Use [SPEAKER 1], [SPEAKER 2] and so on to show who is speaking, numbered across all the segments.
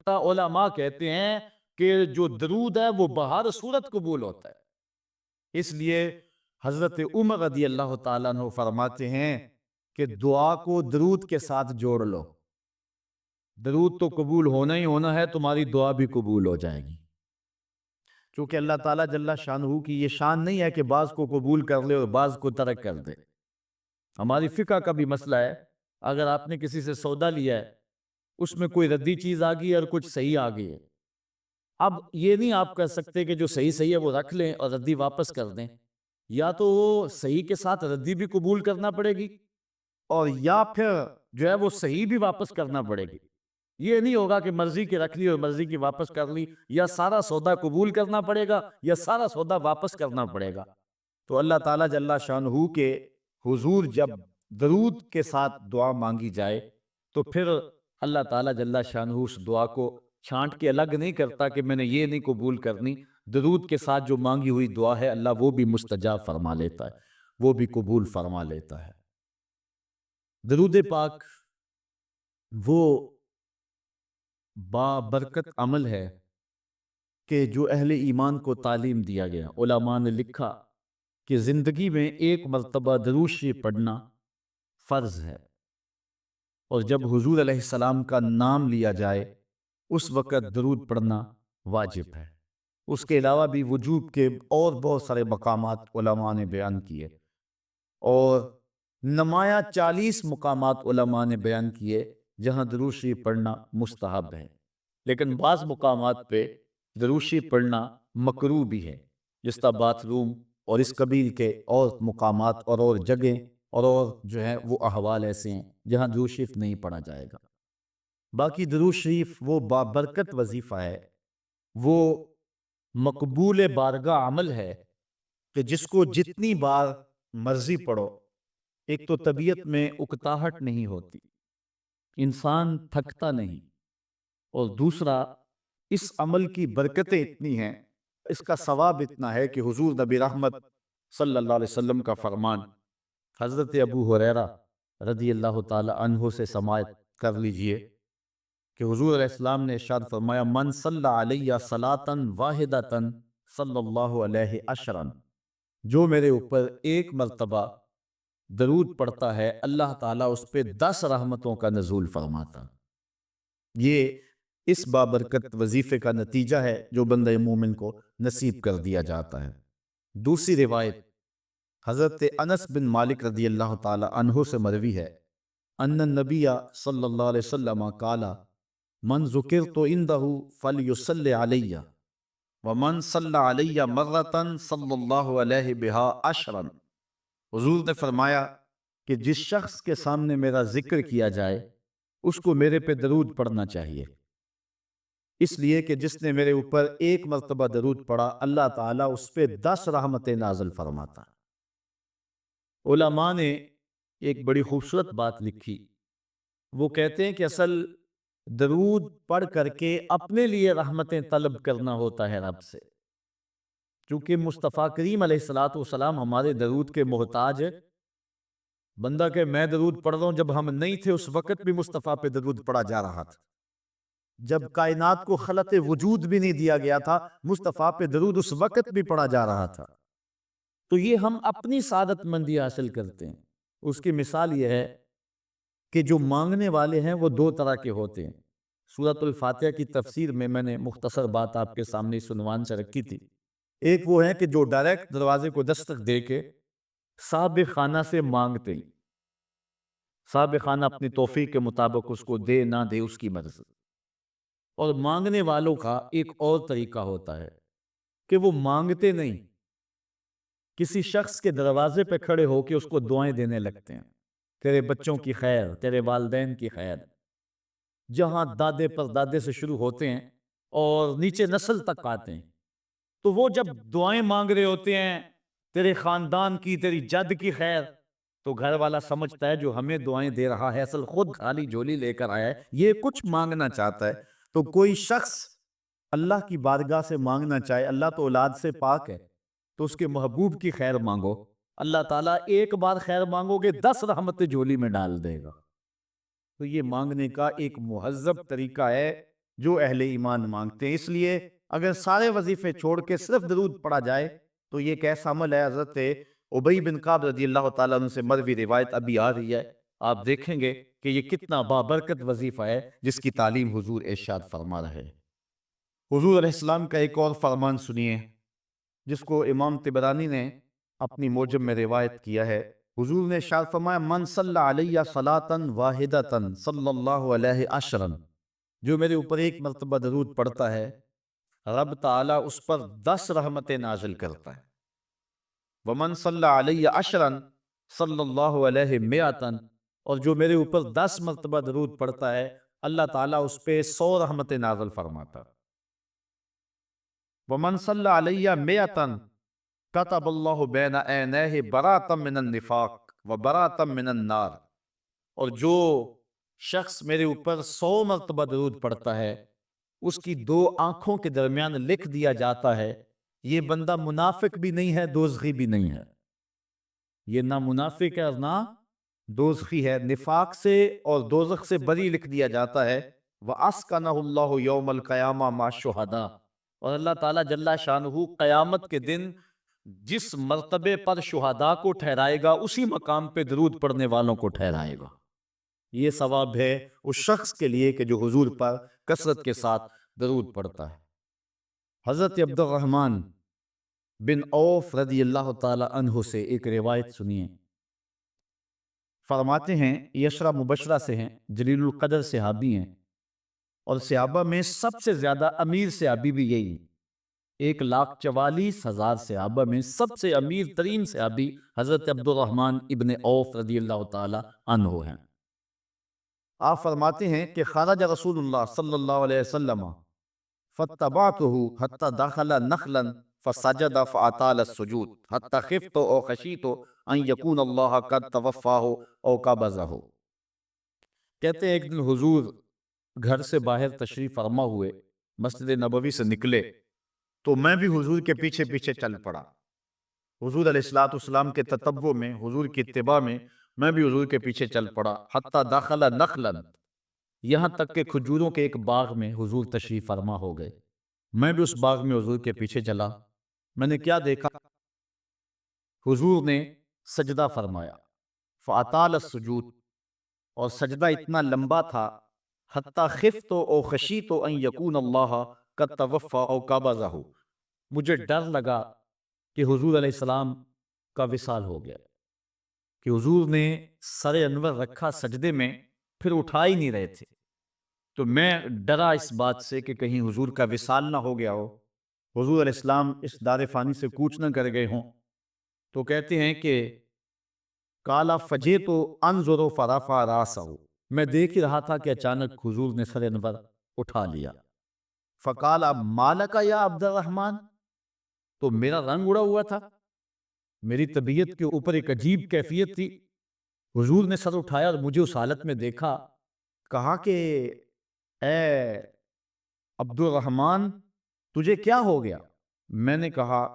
[SPEAKER 1] علماء کہتے ہیں کہ جو درود ہے وہ بہر صورت قبول ہوتا ہے۔ اس لیے حضرت عمر رضی اللہ تعالیٰ عنہ فرماتے ہیں کہ دعا کو درود کے ساتھ جوڑ لو، درود تو قبول ہونا ہی ہونا ہے، تمہاری دعا بھی قبول ہو جائے گی۔ چونکہ اللہ تعالیٰ جل شانہ کی یہ شان نہیں ہے کہ بعض کو قبول کر لے اور بعض کو ترک کر دے۔ ہماری فقہ کا بھی مسئلہ ہے، اگر آپ نے کسی سے سودا لیا ہے، اس میں کوئی ردی چیز آ گئی اور کچھ صحیح آ گئی ہے، اب یہ نہیں آپ کہہ سکتے کہ جو صحیح صحیح ہے وہ رکھ لیں اور ردی واپس کر دیں، یا تو وہ صحیح کے ساتھ ردی بھی قبول کرنا پڑے گی، اور یا پھر جو ہے وہ صحیح بھی واپس کرنا پڑے گی۔ یہ نہیں ہوگا کہ مرضی کی رکھ لی اور مرضی کی واپس کر لی، یا سارا سودا قبول کرنا پڑے گا یا سارا سودا واپس کرنا پڑے گا۔ تو اللہ تعالیٰ جل شانہ کے حضور جب درود کے ساتھ دعا مانگی جائے تو پھر اللہ تعالیٰ جل شانہ اس دعا کو چھانٹ کے الگ نہیں کرتا کہ میں نے یہ نہیں قبول کرنی، درود کے ساتھ جو مانگی ہوئی دعا ہے اللہ وہ بھی مستجاب فرما لیتا ہے، وہ بھی قبول فرما لیتا ہے۔ درود پاک وہ بابرکت عمل ہے کہ جو اہل ایمان کو تعلیم دیا گیا۔ علماء نے لکھا کہ زندگی میں ایک مرتبہ درود شریف پڑھنا فرض ہے، اور جب حضور علیہ السلام کا نام لیا جائے اس وقت درود پڑھنا واجب ہے۔ اس کے علاوہ بھی وجوب کے اور بہت سارے مقامات علماء نے بیان کیے، اور نمایاں 40 مقامات علماء نے بیان کیے جہاں درود شریف پڑھنا مستحب ہے، لیکن بعض مقامات پہ درود شریف پڑھنا مکروہ بھی ہے، جس طرح باتھ روم اور اس قبیل کے اور مقامات اور جگہیں اور جو ہے وہ احوال ایسے ہیں جہاں درود شریف نہیں پڑھا جائے گا۔ باقی درود شریف وہ بابرکت وظیفہ ہے، وہ مقبول بارگاہ عمل ہے کہ جس کو جتنی بار مرضی پڑھو، ایک تو طبیعت میں اکتاہٹ نہیں ہوتی، انسان تھکتا نہیں، اور دوسرا اس عمل کی برکتیں اتنی ہیں، اس کا ثواب اتنا ہے کہ حضور نبی رحمت صلی اللہ علیہ وسلم کا فرمان حضرت ابو ہریرہ رضی اللہ تعالی عنہ سے سماعت کر لیجئے کہ حضور علیہ السلام نے ارشاد فرمایا من صلی علیہ صلاۃ واحدۃ صلی اللہ علیہ عشرا، جو میرے اوپر ایک مرتبہ درود پڑھتا ہے اللہ تعالیٰ اس پہ 10 رحمتوں کا نزول فرماتا۔ یہ اس بابرکت وظیفے کا نتیجہ ہے جو بندہ مومن کو نصیب کر دیا جاتا ہے۔ دوسری روایت حضرت انس بن مالک رضی اللہ تعالی عنہ سے مروی ہے ان النبی صلی اللہ علیہ وسلم قال من ذکرت عنده فلیصلی علی ومن صلی علی مرۃ صلی اللہ علیہ بہا عشرا۔ حضور نے فرمایا کہ جس شخص کے سامنے میرا ذکر کیا جائے اس کو میرے پہ درود پڑھنا چاہیے، اس لیے کہ جس نے میرے اوپر ایک مرتبہ درود پڑھا اللہ تعالیٰ اس پہ 10 رحمتیں نازل فرماتا۔ علماء نے ایک بڑی خوبصورت بات لکھی، وہ کہتے ہیں کہ اصل درود پڑھ کر کے اپنے لیے رحمتیں طلب کرنا ہوتا ہے رب سے، چونکہ مصطفیٰ کریم علیہ الصلوۃ والسلام ہمارے درود کے محتاج ہے۔ بندہ کہ میں درود پڑھ رہا ہوں، جب ہم نہیں تھے اس وقت بھی مصطفیٰ پہ درود پڑھا جا رہا تھا، جب کائنات کو خلق وجود بھی نہیں دیا گیا تھا مصطفیٰ پہ درود اس وقت بھی پڑھا جا رہا تھا۔ تو یہ ہم اپنی سعادت مندی حاصل کرتے ہیں۔ اس کی مثال یہ ہے کہ جو مانگنے والے ہیں وہ 2 طرح کے ہوتے ہیں۔ سورۃ الفاتحہ کی تفسیر میں میں نے مختصر بات آپ کے سامنے اس عنوان سے رکھی تھی۔ ایک وہ ہے کہ جو ڈائریکٹ دروازے کو دستک دے کے صاحب خانہ سے مانگتے ہیں، صاحب خانہ اپنی توفیق کے مطابق اس کو دے نہ دے اس کی مرضی۔ اور مانگنے والوں کا ایک اور طریقہ ہوتا ہے کہ وہ مانگتے نہیں، کسی شخص کے دروازے پہ کھڑے ہو کے اس کو دعائیں دینے لگتے ہیں، تیرے بچوں کی خیر، تیرے والدین کی خیر، جہاں دادے پر دادے سے شروع ہوتے ہیں اور نیچے نسل تک آتے ہیں۔ تو وہ جب دعائیں مانگ رہے ہوتے ہیں تیرے خاندان کی، تیری جد کی خیر، تو گھر والا سمجھتا ہے جو ہمیں دعائیں دے رہا ہے اصل خود خالی جھولی لے کر آیا ہے، یہ کچھ مانگنا چاہتا ہے۔ تو کوئی شخص اللہ کی بارگاہ سے مانگنا چاہے، اللہ تو اولاد سے پاک ہے، تو اس کے محبوب کی خیر مانگو، اللہ تعالیٰ ایک بار خیر مانگو گے 10 رحمتیں جھولی میں ڈال دے گا۔ تو یہ مانگنے کا ایک مہذب طریقہ ہے جو اہل ایمان مانگتے ہیں۔ اس لیے اگر سارے وظیفے چھوڑ کے صرف درود پڑھا جائے تو یہ کیسا عمل ہے؟ حضرت ابی بن کعب رضی اللہ تعالیٰ عنہ سے مروی روایت ابھی آ رہی ہے، آپ دیکھیں گے کہ یہ کتنا بابرکت وظیفہ ہے جس کی تعلیم حضور ارشاد فرما رہے ہیں۔ حضور علیہ السلام کا ایک اور فرمان سنیے جس کو امام طبرانی نے اپنی موجم میں روایت کیا ہے۔ حضور نے ارشاد فرمایا من صلی علیہ صلاۃ واحدۃ صلی اللہ علیہ عشرا، جو میرے اوپر ایک مرتبہ درود پڑھتا ہے رب تعالیٰ اس پر 10 رحمتیں نازل کرتا ہے۔ ومن صلی علیہ عشرا صلی اللہ علیہ مئۃ، اور جو میرے اوپر 10 مرتبہ درود پڑھتا ہے اللہ تعالیٰ اس پہ 100 رحمتیں نازل فرماتا ہے۔ ومن صلی علیہ مئۃ کتب اللہ بین عینیہ براۃ من النفاق وبراۃ من النار، اور جو شخص میرے اوپر 100 مرتبہ درود پڑھتا ہے اس کی 2 آنکھوں کے درمیان لکھ دیا جاتا ہے یہ بندہ منافق بھی نہیں ہے، دوزخی بھی نہیں ہے۔ یہ نہ منافق ہے اور نہ دوزخی ہے، نفاق سے اور دوزخ سے بری لکھ دیا جاتا ہے۔ وَأَسْكَنَهُ اللَّهُ يَوْمَ الْقِيَامَةِ مَعَ الشُّهَدَاءِ، اور اللہ تعالیٰ جل شانہ قیامت کے دن جس مرتبے پر شہداء کو ٹھہرائے گا اسی مقام پہ درود پڑھنے والوں کو ٹھہرائے گا۔ یہ ثواب ہے اس شخص کے لیے کہ جو حضور پر کثرت کے ساتھ درود پڑھتا ہے۔ حضرت عبد الرحمن بن عوف رضی اللہ تعالی عنہ سے ایک روایت سنیے، فرماتے ہیں یہ عشرہ مبشرہ سے ہیں، جلیل القدر صحابی ہیں، اور صحابہ میں سب سے زیادہ امیر صحابی بھی یہی، 1,44,000 صحابہ میں سب سے امیر ترین صحابی حضرت عبد الرحمن ابن عوف رضی اللہ تعالی عنہ ہیں۔ آپ فرماتے ہیں کہ خرج رسول اللہ صلی اللہ علیہ وسلم فاتبعته حتى دخل نخلا فسجد فاطال السجود حتى خفت او خشیت ان يكون الله قد توفاه او قبضه۔ کہتے ہیں ایک دن حضور گھر سے باہر تشریف فرما ہوئے، مسجد نبوی سے نکلے تو میں بھی حضور کے پیچھے پیچھے چل پڑا۔ حضور علیہ الصلوۃ والسلام کے تتبع میں، حضور کی اتباع میں میں بھی حضور کے پیچھے چل پڑا۔ حتی داخل نخلا، یہاں تک کہ کھجوروں کے ایک باغ میں حضور تشریف فرما ہو گئے، میں بھی اس باغ میں حضور کے پیچھے چلا۔ میں نے کیا دیکھا؟ حضور نے سجدہ فرمایا، فاطال السجود، اور سجدہ اتنا لمبا تھا، حتی خفت او خشیت ان یکون اللہ قد توفی او قبضہ، مجھے ڈر لگا کہ حضور علیہ السلام کا وصال ہو گیا، کہ حضور نے سر انور رکھا سجدے میں پھر اٹھا ہی نہیں رہے تھے، تو میں ڈرا اس بات سے کہ کہیں حضور کا وصال نہ ہو گیا ہو، حضور علیہ السلام اس دار فانی سے کوچ نہ کر گئے ہوں۔ تو کہتے ہیں کہ کالا فجیت انظر فرفع راسہ، میں دیکھ ہی رہا تھا کہ اچانک حضور نے سر انور اٹھا لیا۔ فقال مالک یا عبد الرحمن، تو میرا رنگ اڑا ہوا تھا، میری طبیعت کے اوپر ایک عجیب کیفیت تھی۔ حضور نے سر اٹھایا اور مجھے اس حالت میں دیکھا، کہا کہ اے عبد الرحمن تجھے کیا ہو گیا؟ میں نے کہا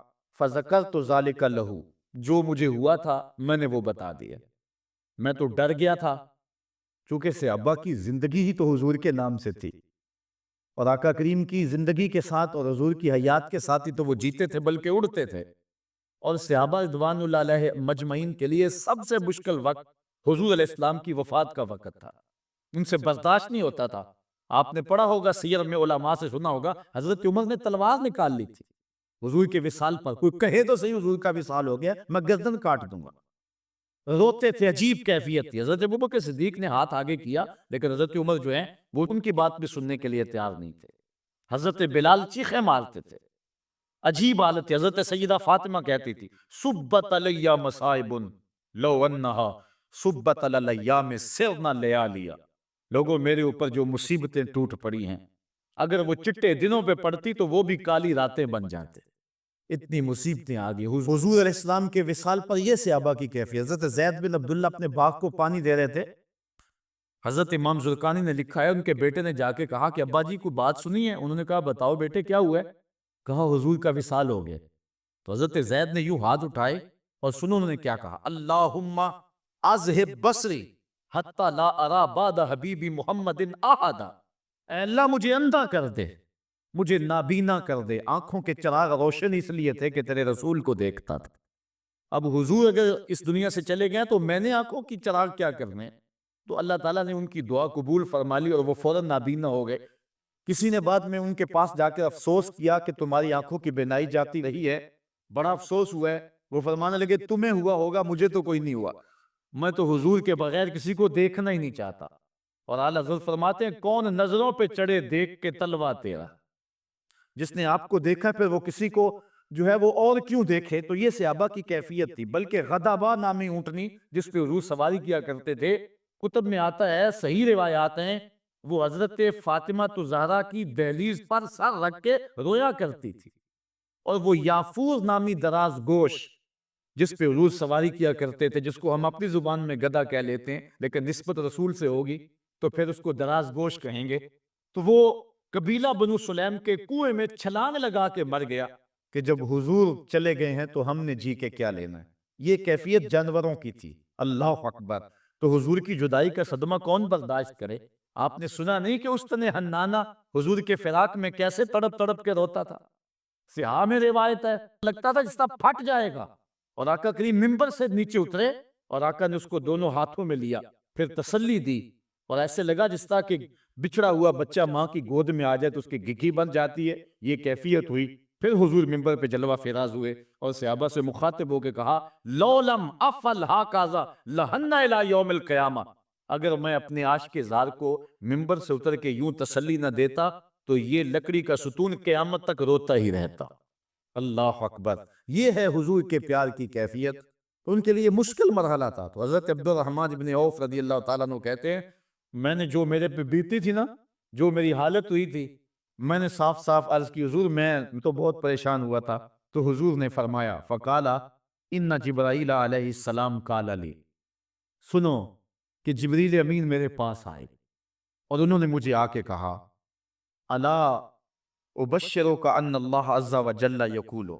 [SPEAKER 1] فذکرت ذالک لہ، جو مجھے ہوا تھا میں نے وہ بتا دیا، میں تو ڈر گیا تھا، چونکہ صحابہ کی زندگی ہی تو حضور کے نام سے تھی، اور آقا کریم کی زندگی کے ساتھ اور حضور کی حیات کے ساتھ ہی تو وہ جیتے تھے بلکہ اڑتے تھے، اور صحابہ رضوان اللہ علیہ مجمعین کے لیے سب سے مشکل وقت حضور علیہ السلام کی وفات کا وقت تھا، ان سے برداشت نہیں ہوتا تھا۔ آپ نے پڑھا ہوگا سیر میں، علماء سے سنا ہوگا، حضرت عمر نے تلوار نکال لی تھی حضور کے وصال پر، کوئی کہے تو صحیح حضور کا وصال ہو گیا میں گردن کاٹ دوں گا، روتے تھے، عجیب کیفیت تھی۔ حضرت ابوبکر صدیق نے ہاتھ آگے کیا لیکن حضرت عمر جو ہیں وہ ان کی بات بھی سننے کے لیے تیار نہیں تھے۔ حضرت بلال چیخیں مارتے تھے، عجیب حالت تھی۔ حضرت سیدہ فاطمہ کہتی تھی صبت علی مصائب لو انہا صبت علی الایام سرنا لیالیا، لوگوں میرے اوپر جو مصیبتیں ٹوٹ پڑی ہیں اگر وہ چٹے دنوں پہ پڑتی تو وہ بھی کالی راتیں بن جاتے، اتنی مصیبتیں آ گئی۔ حضور علیہ السلام کے وصال پر یہ صحابہ کی کیفیت۔ حضرت زید بن عبداللہ اپنے باغ کو پانی دے رہے تھے، حضرت امام زرقانی نے لکھا ہے ان کے بیٹے نے جا کے کہا کہ ابا جی کوئی بات سنی ہے؟ انہوں نے کہا بتاؤ بیٹے کیا ہوا ہے؟ کہا حضور کا وصال ہو گیا۔ تو حضرت زید نے یوں ہاتھ اٹھائے اور سنو انہوں نے کیا کہا، اللہم اذہب بصری حتی لا ارا بعد حبیبی محمد احدا، اے اللہ مجھے اندھا کر دے، مجھے نابینا کر دے، آنکھوں کے چراغ روشن اس لیے تھے کہ تیرے رسول کو دیکھتا تھا، اب حضور اگر اس دنیا سے چلے گئے تو میں نے آنکھوں کی چراغ کیا کرنے؟ تو اللہ تعالیٰ نے ان کی دعا قبول فرما لی اور وہ فوراً نابینا ہو گئے۔ کسی نے بعد میں ان کے پاس جا کے افسوس کیا کہ تمہاری آنکھوں کی بینائی جاتی رہی ہے، بڑا افسوس ہوا ہے۔ وہ فرمانے لگے تمہیں ہوا ہوگا، مجھے تو کوئی نہیں ہوا، میں تو حضور کے بغیر کسی کو دیکھنا ہی نہیں چاہتا۔ اور اعلیٰ حضرت فرماتے ہیں کون نظروں پہ چڑھے دیکھ کے تلوا تیرا، جس نے آپ کو دیکھا پھر وہ کسی کو جو ہے وہ اور کیوں دیکھے؟ تو یہ صحابہ کی کیفیت تھی۔ بلکہ غدابہ نامی اونٹنی جس پہ حضور سواری کیا کرتے تھے، کتب میں آتا ہے، صحیح روایات ہیں، وہ حضرت فاطمہ الزہرا کی دہلیز پر سر رکھ کے رویا کرتی تھی۔ اور وہ یافور نامی دراز گوش جس پہ حضور سواری کیا کرتے تھے، جس کو ہم اپنی زبان میں گدھا کہہ لیتے ہیں لیکن نسبت رسول سے ہوگی تو پھر اس کو دراز گوش کہیں گے، تو وہ قبیلہ بنو سلیم کے کنویں میں چھلانگ لگا کے مر گیا کہ جب حضور چلے گئے ہیں تو ہم نے جی کے کیا لینا ہے۔ یہ کیفیت جانوروں کی تھی۔ اللہ اکبر! تو حضور کی جدائی کا صدمہ کون برداشت کرے؟ آپ نے سنا نہیں کہ اس نے حنانہ حضور کے فراق میں کیسے تڑپ تڑپ کے روتا تھا؟ صحاح میں روایت ہے، لگتا تھا جس طرح پھٹ جائے گا، اور آقا کریم منبر سے نیچے اترے اور آقا نے اس کو دونوں ہاتھوں میں لیا، پھر تسلی دی، اور ایسے لگا جس طرح کہ بچھڑا ہوا بچہ ماں کی گود میں آ جائے تو اس کی گگھی بن جاتی ہے، یہ کیفیت ہوئی۔ پھر حضور منبر پہ جلوہ فراز ہوئے اور صحابہ سے مخاطب ہو کے کہا لو لم افعل ھکذا لھن الی یوم القیامہ، اگر میں اپنے عاشق زار کو منبر سے اتر کے یوں تسلی نہ دیتا تو یہ لکڑی کا ستون قیامت تک روتا ہی رہتا۔ اللہ اکبر! یہ ہے حضور کے پیار کی کیفیت۔ ان کے لیے مشکل مرحلہ تھا، تو حضرت عبد الرحمن بن عوف رضی اللہ تعالیٰ عنہ کہتے ہیں میں نے جو میرے پہ بیتی تھی نا، جو میری حالت ہوئی تھی، میں نے صاف صاف عرض کی حضور میں تو بہت پریشان ہوا تھا۔ تو حضور نے فرمایا فقالا ان جبرائیل علیہ السلام قال لی، سنو کہ جبریل امین میرے پاس آئے اور انہوں نے مجھے آ کے کہا الا ابشرک ان اللہ عز وجل یقول،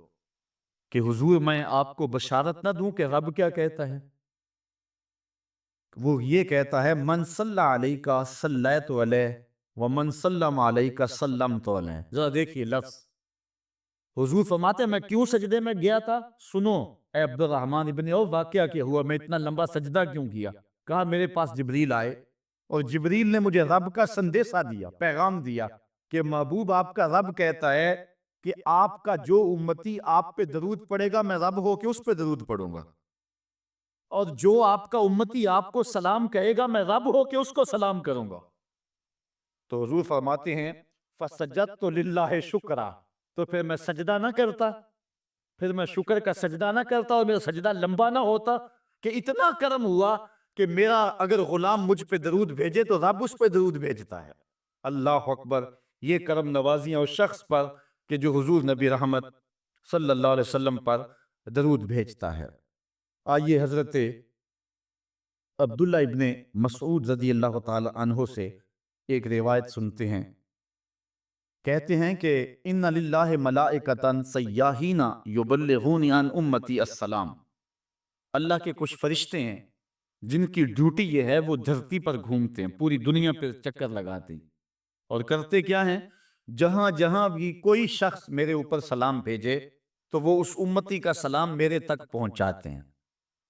[SPEAKER 1] کہ حضور میں آپ کو بشارت نہ دوں کہ رب کیا کہتا ہے؟ وہ یہ کہتا ہے من صلی علیک صلیت علیہ ومن سلم علیک سلمت علیہ۔ ذرا دیکھیے لفظ، حضور فرماتے ہیں میں کیوں سجدے میں گیا تھا؟ سنو اے عبد الرحمن ابن عوف، واقعہ کیا ہوا، میں اتنا لمبا سجدہ کیوں کیا؟ کہا میرے پاس جبریل آئے اور جبریل نے مجھے رب کا سندیسہ دیا، پیغام دیا کہ محبوب آپ کا رب کہتا ہے کہ آپ کا جو امتی آپ پہ درود پڑے گا میں رب ہو کے اس پہ درود پڑھوں گا، اور جو آپ کا امتی آپ کو سلام کہے گا میں رب ہو کے اس کو سلام کروں گا۔ تو حضور فرماتے ہیں فسجدت للہ شکرا، تو پھر میں سجدہ نہ کرتا، پھر میں شکر کا سجدہ نہ کرتا اور میرا سجدہ لمبا نہ ہوتا کہ اتنا کرم ہوا کہ میرا اگر غلام مجھ پہ درود بھیجے تو رب اس پہ درود بھیجتا ہے۔ اللہ اکبر! یہ کرم نوازیاں اس شخص پر کہ جو حضور نبی رحمت صلی اللہ علیہ وسلم پر درود بھیجتا ہے۔ آئیے حضرت عبداللہ ابن مسعود رضی اللہ تعالی عنہ سے ایک روایت سنتے ہیں۔ کہتے ہیں کہ ان للہ ملائکۃ سیاحین یبلغون عن امتی السلام، اللہ کے کچھ فرشتے ہیں جن کی ڈیوٹی یہ ہے وہ دھرتی پر گھومتے ہیں، پوری دنیا پہ چکر لگاتے ہیں، اور کرتے کیا ہیں؟ جہاں جہاں بھی کوئی شخص میرے اوپر سلام بھیجے تو وہ اس امتی کا سلام میرے تک پہنچاتے ہیں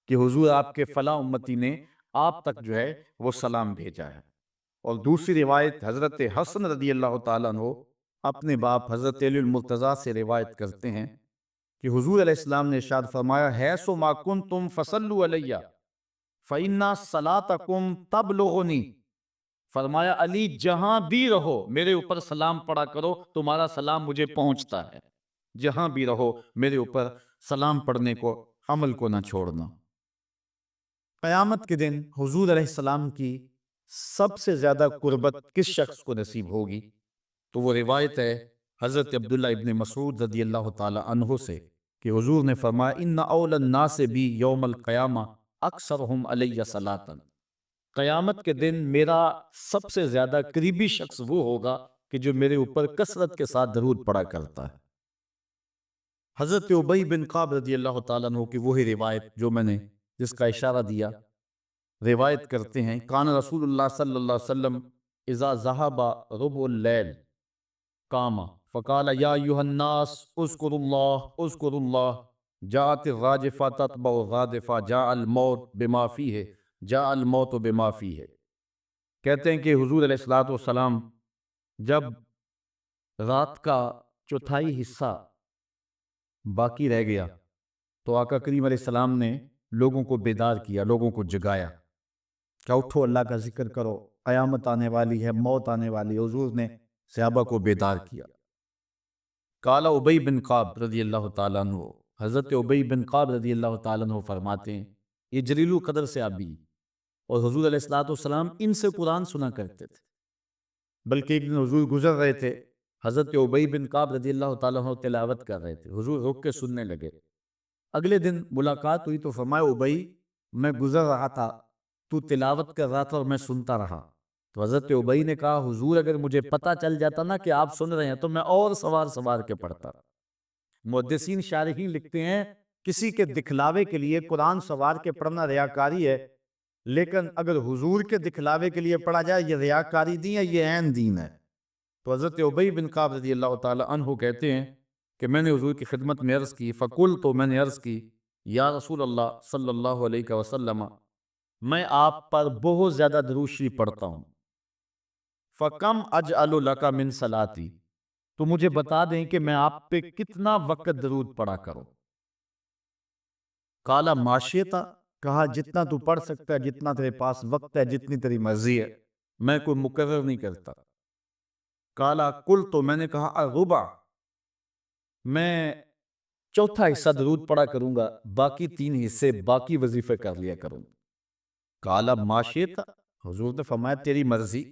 [SPEAKER 1] کہ حضور آپ کے فلاں امتی نے آپ تک جو ہے وہ سلام بھیجا ہے۔ اور دوسری روایت حضرت حسن رضی اللہ تعالیٰ عنہ اپنے باپ حضرت علی المرتضیٰ سے روایت کرتے ہیں کہ حضور علیہ السلام نے ارشاد فرمایا حیث ما کنتم فصلوا علیہ فإن صلاتکم تبلغنی، فرمایا علی جہاں بھی رہو میرے اوپر سلام پڑھا کرو، تمہارا سلام مجھے پہنچتا ہے۔ جہاں بھی رہو میرے اوپر سلام پڑھنے کو، عمل کو نہ چھوڑنا۔ قیامت کے دن حضور علیہ السلام کی سب سے زیادہ قربت کس شخص کو نصیب ہوگی؟ تو وہ روایت ہے حضرت عبداللہ ابن مسعود رضی اللہ تعالی عنہ سے کہ حضور نے فرمایا ان اول الناس بی یوم القیامہ اکثرہم علی صلاۃ، قیامت کے دن میرا سب سے زیادہ قریبی شخص وہ ہوگا کہ جو میرے اوپر کثرت کے ساتھ درود پڑا کرتا ہے۔ حضرت ابی بن کعب رضی اللہ تعالیٰ عنہ کی وہی روایت جو میں نے جس کا اشارہ دیا، روایت کرتے ہیں کان رسول اللہ صلی اللہ علیہ وسلم اذا ذهب ربع اللیل قام فقال یا ایھا الناس اذکروا اللہ جاءت الراجفہ تتبع الرادفہ جاء الموت بما فیہ۔ کہتے ہیں کہ حضور علیہ الصلوۃ والسلام جب رات کا چوتھائی حصہ باقی رہ گیا تو آقا کریم علیہ السلام نے لوگوں کو بیدار کیا، لوگوں کو جگایا کہ اٹھو، اللہ کا ذکر کرو، قیامت آنے والی ہے، موت آنے والی ہے۔ حضور نے صحابہ کو بیدار کیا۔ قال ابی بن کعب رضی اللہ تعالیٰ عنہ، حضرت ابی بن کعب رضی اللہ تعالیٰ عنہ فرماتے ہیں، یہ جلیل القدر صحابی اور حضور علیہ الصلوۃ والسلام ان سے قرآن سنا کرتے تھے۔ بلکہ ایک دن حضور گزر رہے تھے، حضرت ابی بن کعب رضی اللہ تعالیٰ عنہ تلاوت کر رہے تھے، حضور رک کے سننے لگے۔ اگلے دن ملاقات ہوئی تو فرمایا، ابی میں گزر رہا تھا، تو تلاوت کر رہا تھا اور میں سنتا رہا۔ تو حضرت ابی نے کہا، حضور اگر مجھے پتہ چل جاتا نا کہ آپ سن رہے ہیں تو میں اور سوار کے پڑھتا۔ محدثین شارحین لکھتے ہیں کسی کے دکھلاوے کے لیے قرآن سوار کے پڑھنا ریاکاری ہے، لیکن اگر حضور کے دکھلاوے کے لیے پڑھا جائے یہ ریاکاری نہیں ہے، یہ عین دین ہے۔ تو حضرت ابی بن کعب رضی اللہ تعالی عنہ کہتے ہیں کہ میں نے حضور کی خدمت میں عرض کی، فقلت، تو میں نے عرض کی، یا رسول اللہ صلی اللہ علیہ وسلم، میں آپ پر بہت زیادہ درود شریف پڑھتا ہوں، فَكَمْ أَجْعَلُ لَكَ مِنْ صَلَاتِي، تو مجھے بتا دیں کہ میں آپ پہ کتنا وقت درود پڑھا کروں۔ قَالَ مَا شِئْتَ، کہا جتنا تو پڑھ سکتا ہے، جتنا تیرے پاس وقت ہے، جتنی تیری مرضی ہے، میں کوئی مقرر نہیں کرتا۔ قَالَ قُلْتُ، تو میں نے کہا، الربع، میں چوتھا حصہ درود پڑھا کروں گا، باقی 3 حصے باقی وظیفے کر لیا کروں۔ قَالَ مَا شِئْتَ، حضور نے فرمایا تیری مرضی،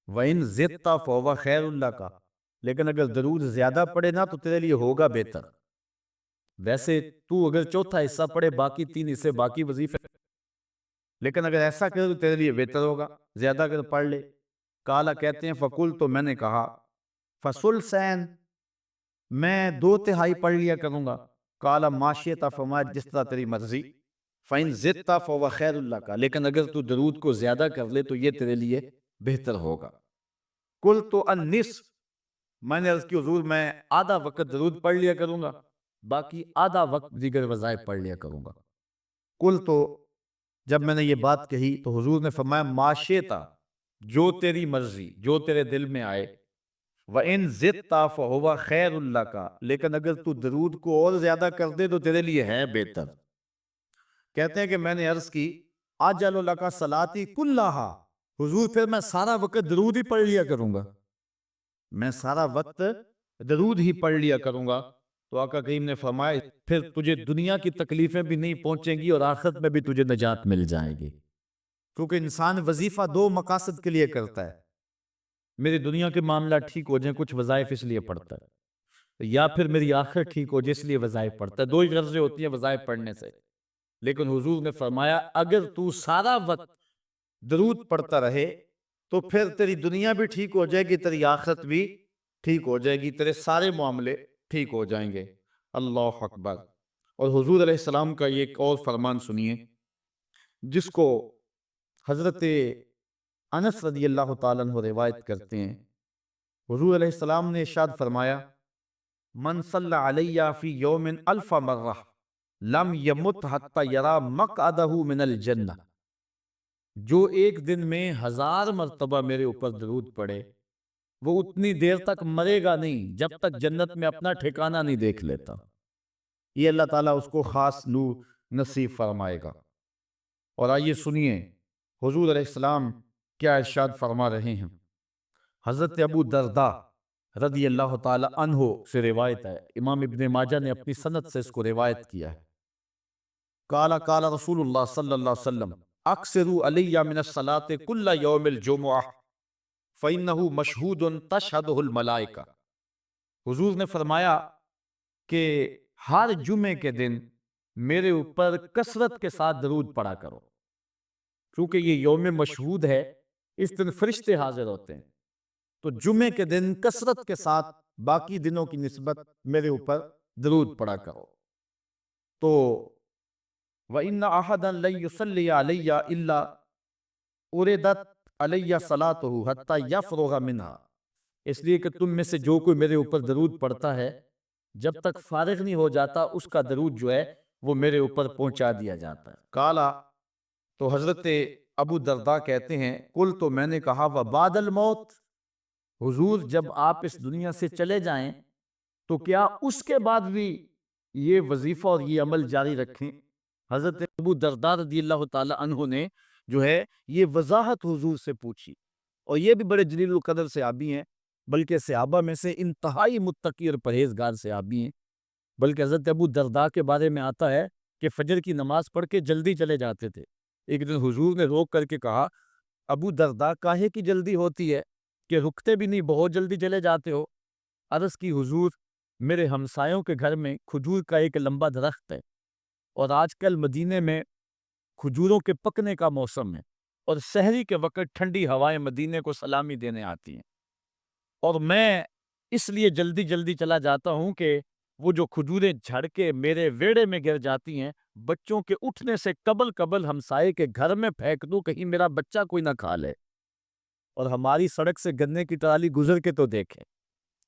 [SPEAKER 1] وَإِن زِدْتَ فَهُوَ خَيْرٌ لَكَ، لیکن اگر درود زیادہ پڑھے نا تو تیرے لیے ہوگا بہتر۔ ویسے تو اگر چوتھا حصہ پڑھے، باقی 3 حصے باقی وظیفے، لیکن اگر ایسا کرے تو تیرے لیے بہتر ہوگا، زیادہ اگر پڑھ لے۔ قَالَ، کہتے ہیں، فَقُلْتُ، تو میں نے کہا، فَثُلْثَيْن، میں 2/3 پڑھ لیا کروں گا۔ قَالَ مَا شِئْتَ، فرمایا جس طرح تیری مرضی، فَإِن زِدْتَ فَهُوَ خَيْرٌ لَكَ، لیکن اگر تو درود کو زیادہ کر لے تو یہ تیرے لیے بہتر ہوگا۔ قُلْتُ النِّصْفَ، میں نے عرض کی، حضور میں آدھا وقت درود پڑھ لیا کروں گا، باقی آدھا وقت دیگر وظائف پڑھ لیا کروں گا۔ قُلْتُ، جب میں نے یہ بات کہی تو حضور نے فرمایا، مَا شِئْتَ، جو تیری مرضی، جو تیرے دل میں آئے، وَإِن زِدْتَ فَهُوَ خَيْرٌ لَكَ، لیکن اگر تو درود کو اور زیادہ کر دے تو تیرے لیے ہے بہتر۔ کہتے ہیں کہ میں نے عرض کی، أَجْعَلُ لَكَ صَلَاتِي كُلَّهَا، حضور پھر میں سارا وقت درود ہی پڑھ لیا کروں گا، میں سارا وقت درود ہی پڑھ لیا کروں گا۔ تو آقا کریم نے فرمایا، پھر تجھے دنیا کی تکلیفیں بھی نہیں پہنچیں گی اور آخرت میں بھی تجھے نجات مل جائے گی، کیونکہ انسان وظیفہ 2 مقاصد کے لیے کرتا ہے۔ میری دنیا کے معاملات ٹھیک ہو جائیں، کچھ وظائف اس لیے پڑھتا ہے، یا پھر میری آخرت ٹھیک ہو جائے اس لیے وظائف پڑھتا ہے۔ 2 ہی غرضیں ہوتی ہیں وظائف پڑھنے سے۔ لیکن حضور نے فرمایا، اگر تو سارا وقت درود پڑھتا رہے تو پھر تیری دنیا بھی ٹھیک ہو جائے گی، تیری آخرت بھی ٹھیک ہو جائے گی، تیرے سارے معاملے ٹھیک ہو جائیں گے۔ اللہ اکبر۔ اور حضور علیہ السلام کا یہ ایک اور فرمان سنیے، جس کو حضرت انس رضی اللہ تعالیٰ عنہ روایت کرتے ہیں۔ حضور علیہ السلام نے ارشاد فرمایا، من صلی علی فی یوم 1000 مرہ لم یمت حتی یری مقعدہ من الجنہ، جو ایک دن میں 1000 مرتبہ میرے اوپر درود پڑے، وہ اتنی دیر تک مرے گا نہیں جب تک جنت میں اپنا ٹھکانہ نہیں دیکھ لیتا۔ یہ اللہ تعالیٰ اس کو خاص نور نصیب فرمائے گا۔ اور آئیے سنیے حضور علیہ السلام کیا ارشاد فرما رہے ہیں۔ حضرت ابو درداء رضی اللہ تعالی عنہ سے روایت ہے، امام ابن ماجہ نے اپنی سند سے اس کو روایت کیا ہے۔ قال قال رسول اللہ صلی اللہ علیہ وسلم، اکثروا علی من الصلاة کل یوم الجمعہ فإنہ مشہود تشہدہ الملائکہ۔ حضور نے فرمایا کہ ہر جمعے کے دن میرے اوپر کثرت کے ساتھ درود پڑھا کرو، کیونکہ یہ یوم مشہود ہے، اس دن فرشتے حاضر ہوتے ہیں، تو جمعے کے دن کثرت کے ساتھ باقی دنوں کی نسبت میرے اوپر درود پڑھا کرو۔ تو وَإِنَّ أَحَدًا لَن يُصَلِّيَ عَلَيَّ إِلَّا أُرِدَتْ علیہ صلاتہ حتی یفرغ منہا، اس لیے کہ تم میں سے جو کوئی میرے اوپر درود پڑتا ہے جب تک فارغ نہیں ہو جاتا اس کا درود جو ہے وہ میرے اوپر پہنچا دیا جاتا ہے۔ کالا، تو حضرت ابو درداء کہتے ہیں کل تو میں نے کہا وبعد الموت، حضور جب آپ اس دنیا سے چلے جائیں تو کیا اس کے بعد بھی یہ وظیفہ اور یہ عمل جاری رکھیں؟ حضرت ابو درداء رضی اللہ تعالی عنہ نے جو ہے یہ وضاحت حضور سے پوچھی، اور یہ بھی بڑے جلیل القدر صحابی ہیں، بلکہ صحابہ میں سے انتہائی متقی اور پرہیزگار صحابی ہیں۔ بلکہ حضرت ابو درداء کے بارے میں آتا ہے کہ فجر کی نماز پڑھ کے جلدی چلے جاتے تھے۔ ایک دن حضور نے روک کر کے کہا ابو درداء کاہے کی جلدی ہوتی ہے کہ رکتے بھی نہیں، بہت جلدی چلے جاتے ہو؟ عرض کی حضور میرے ہمسایوں کے گھر میں کھجور کا ایک لمبا درخت ہے، اور آج کل مدینے میں کھجوروں کے پکنے کا موسم ہے، اور سحری کے وقت ٹھنڈی ہوائیں مدینے کو سلامی دینے آتی ہیں، اور میں اس لیے جلدی جلدی چلا جاتا ہوں کہ وہ جو کھجوریں جھڑ کے میرے ویڑے میں گر جاتی ہیں بچوں کے اٹھنے سے قبل قبل ہمسائے کے گھر میں پھینک دوں، کہیں میرا بچہ کوئی نہ کھا لے، اور ہماری سڑک سے گنے کی ٹرالی گزر کے تو دیکھے۔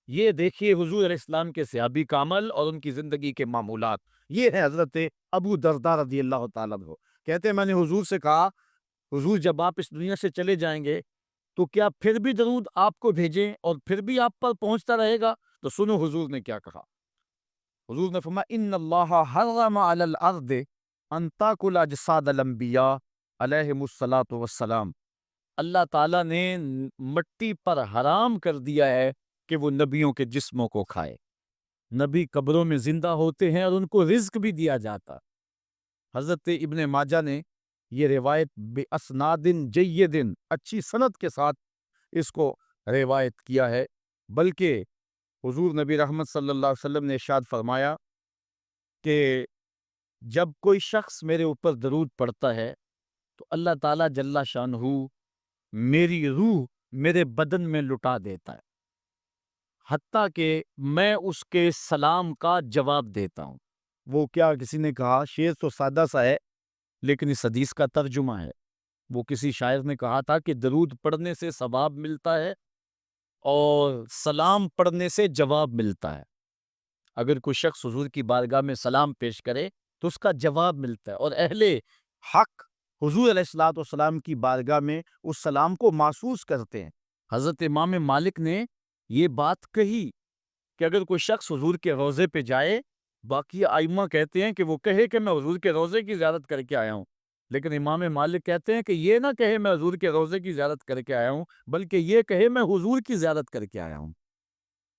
[SPEAKER 1] یہ دیکھیے حضور علیہ السلام کے صحابی کا عمل اور ان کی زندگی کے معمولات۔ یہ ہے حضرت ابو درداء رضی اللہ تعالیٰ عنہ، کہتے ہیں میں نے حضور سے کہا حضور جب آپ اس دنیا سے چلے جائیں گے تو کیا پھر بھی درود آپ کو بھیجیں اور پھر بھی آپ پر پہنچتا رہے گا؟ تو سنو حضور نے کیا کہا۔ حضور نے فرمایا ان اللہ حرم علی الارض ان تاکل اجساد الانبیاء علیہم الصلاۃ والسلام، اللہ تعالیٰ نے مٹی پر حرام کر دیا ہے کہ وہ نبیوں کے جسموں کو کھائے۔ نبی قبروں میں زندہ ہوتے ہیں اور ان کو رزق بھی دیا جاتا۔ حضرت ابن ماجہ نے یہ روایت بے اسناد جید، اچھی سند کے ساتھ اس کو روایت کیا ہے، بلکہ حضور نبی رحمت صلی اللہ علیہ وسلم نے ارشاد فرمایا کہ جب کوئی شخص میرے اوپر درود پڑھتا ہے تو اللہ تعالیٰ جل شانہ میری روح میرے بدن میں لٹا دیتا ہے، حتیٰ کہ میں اس کے سلام کا جواب دیتا ہوں۔ وہ کیا، کسی نے کہا شعر تو سادہ سا ہے لیکن اس حدیث کا ترجمہ ہے۔ وہ کسی شاعر نے کہا تھا کہ درود پڑھنے سے ثواب ملتا ہے اور سلام پڑھنے سے جواب ملتا ہے۔ اگر کوئی شخص حضور کی بارگاہ میں سلام پیش کرے تو اس کا جواب ملتا ہے، اور اہل حق حضور علیہ الصلوۃ والسلام کی بارگاہ میں اس سلام کو محسوس کرتے ہیں۔ حضرت امام مالک نے یہ بات کہی کہ اگر کوئی شخص حضور کے روضے پہ جائے، باقی ائمہ کہتے ہیں کہ وہ کہے کہ میں حضور کے روضے کی زیارت کر کے آیا ہوں، لیکن امام مالک کہتے ہیں کہ یہ نہ کہے میں حضور کے روضے کی زیارت کر کے آیا ہوں، بلکہ یہ کہے میں حضور کی زیارت کر کے آیا ہوں،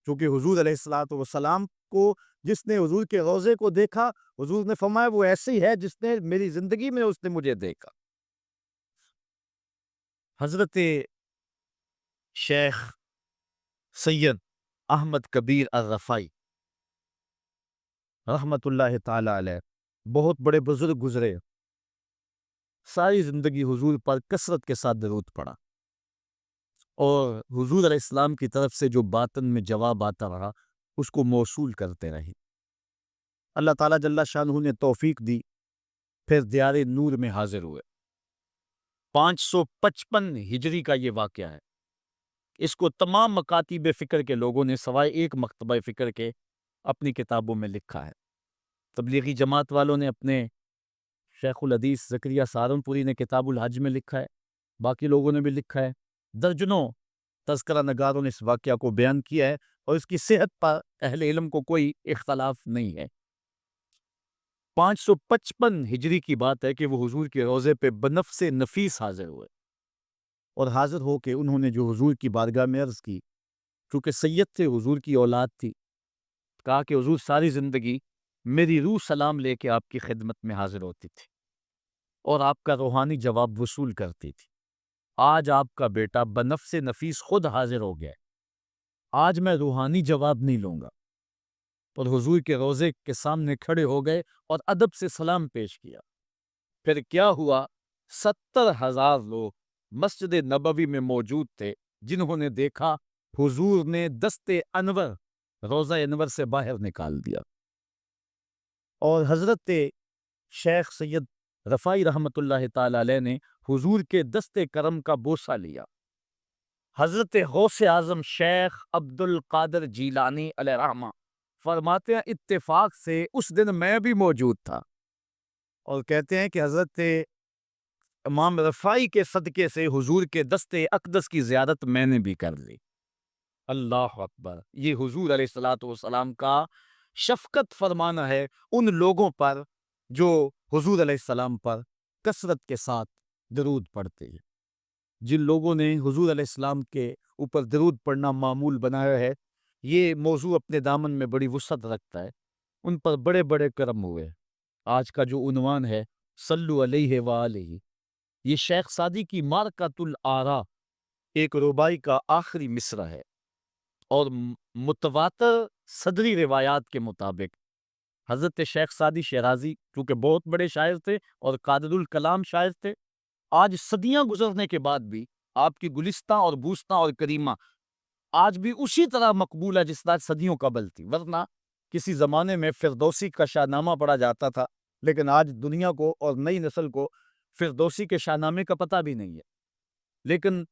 [SPEAKER 1] کیونکہ حضور علیہ الصلوۃ والسلام کو جس نے حضور کے روضے کو دیکھا، حضور نے فرمایا وہ ایسے ہی ہے جس نے میری زندگی میں اس نے مجھے دیکھا۔ حضرت شیخ سید احمد کبیر الرفائی رحمت اللہ تعالی علیہ بہت بڑے بزرگ گزرے، ساری زندگی حضور پر کثرت کے ساتھ درود پڑا، اور حضور علیہ السلام کی طرف سے جو باطن میں جواب آتا رہا اس کو موصول کرتے رہے۔ اللہ تعالیٰ جل شانہ نے توفیق دی، پھر دیار نور میں حاضر ہوئے۔ 555 ہجری کا یہ واقعہ ہے۔ اس کو تمام مکاتب فکر کے لوگوں نے سوائے ایک مکتبہ فکر کے اپنی کتابوں میں لکھا ہے۔ تبلیغی جماعت والوں نے اپنے شیخ الحدیث زکریا سہارنپوری نے کتاب الحج میں لکھا ہے، باقی لوگوں نے بھی لکھا ہے، درجنوں تذکرہ نگاروں نے اس واقعہ کو بیان کیا ہے، اور اس کی صحت پر اہل علم کو کوئی اختلاف نہیں ہے۔ 555 ہجری کی بات ہے کہ وہ حضور کے روضے پہ بنفس نفیس حاضر ہوئے، اور حاضر ہو کے انہوں نے جو حضور کی بارگاہ میں عرض کی، چونکہ سید تھے، حضور کی اولاد تھی، کہا کہ حضور ساری زندگی میری روح سلام لے کے آپ کی خدمت میں حاضر ہوتی تھی اور آپ کا روحانی جواب وصول کرتی تھی۔ آج آپ کا بیٹا بنفس نفیس خود حاضر ہو گیا ہے، آج میں روحانی جواب نہیں لوں گا۔ اور حضور کے روضے کے سامنے کھڑے ہو گئے اور ادب سے سلام پیش کیا۔ پھر کیا ہوا، 70,000 لوگ مسجد نبوی میں موجود تھے جنہوں نے دیکھا حضور نے دست انور روضہ انور سے باہر نکال دیا، اور حضرت شیخ سید رفاعی رحمۃ اللہ تعالی علیہ نے حضور کے دست کرم کا بوسہ لیا۔ حضرت غوث اعظم شیخ عبد القادر جیلانی علیہ رحمہ فرماتے ہیں اتفاق سے اس دن میں بھی موجود تھا، اور کہتے ہیں کہ حضرت امام رفاعی کے صدقے سے حضور کے دست اقدس کی زیارت میں نے بھی کر لی۔ اللہ اکبر! یہ حضور علیہ الصلوۃ والسلام کا شفقت فرمانا ہے ان لوگوں پر جو حضور علیہ السلام پر کثرت کے ساتھ درود پڑھتے ہیں۔ جن لوگوں نے حضور علیہ السلام کے اوپر درود پڑھنا معمول بنایا ہے، یہ موضوع اپنے دامن میں بڑی وسعت رکھتا ہے، ان پر بڑے بڑے کرم ہوئے۔ آج کا جو عنوان ہے صلو علیہ وآلہ، یہ شیخ سعدی کی مارکۃ الآراء ایک ربائی کا آخری مصرع ہے، اور متواتر صدری روایات کے مطابق حضرت شیخ سعدی شیرازی چونکہ بہت بڑے شاعر تھے اور قادر الکلام شاعر تھے، آج صدیاں گزرنے کے بعد بھی آپ کی گلستہ اور بوستہ اور کریمہ آج بھی اسی طرح مقبول ہے جس طرح صدیوں قبل تھی۔ ورنہ کسی زمانے میں فردوسی کا شاہ نامہ پڑھا جاتا تھا، لیکن آج دنیا کو اور نئی نسل کو فردوسی کے شاہ نامے کا پتہ بھی نہیں ہے۔ لیکن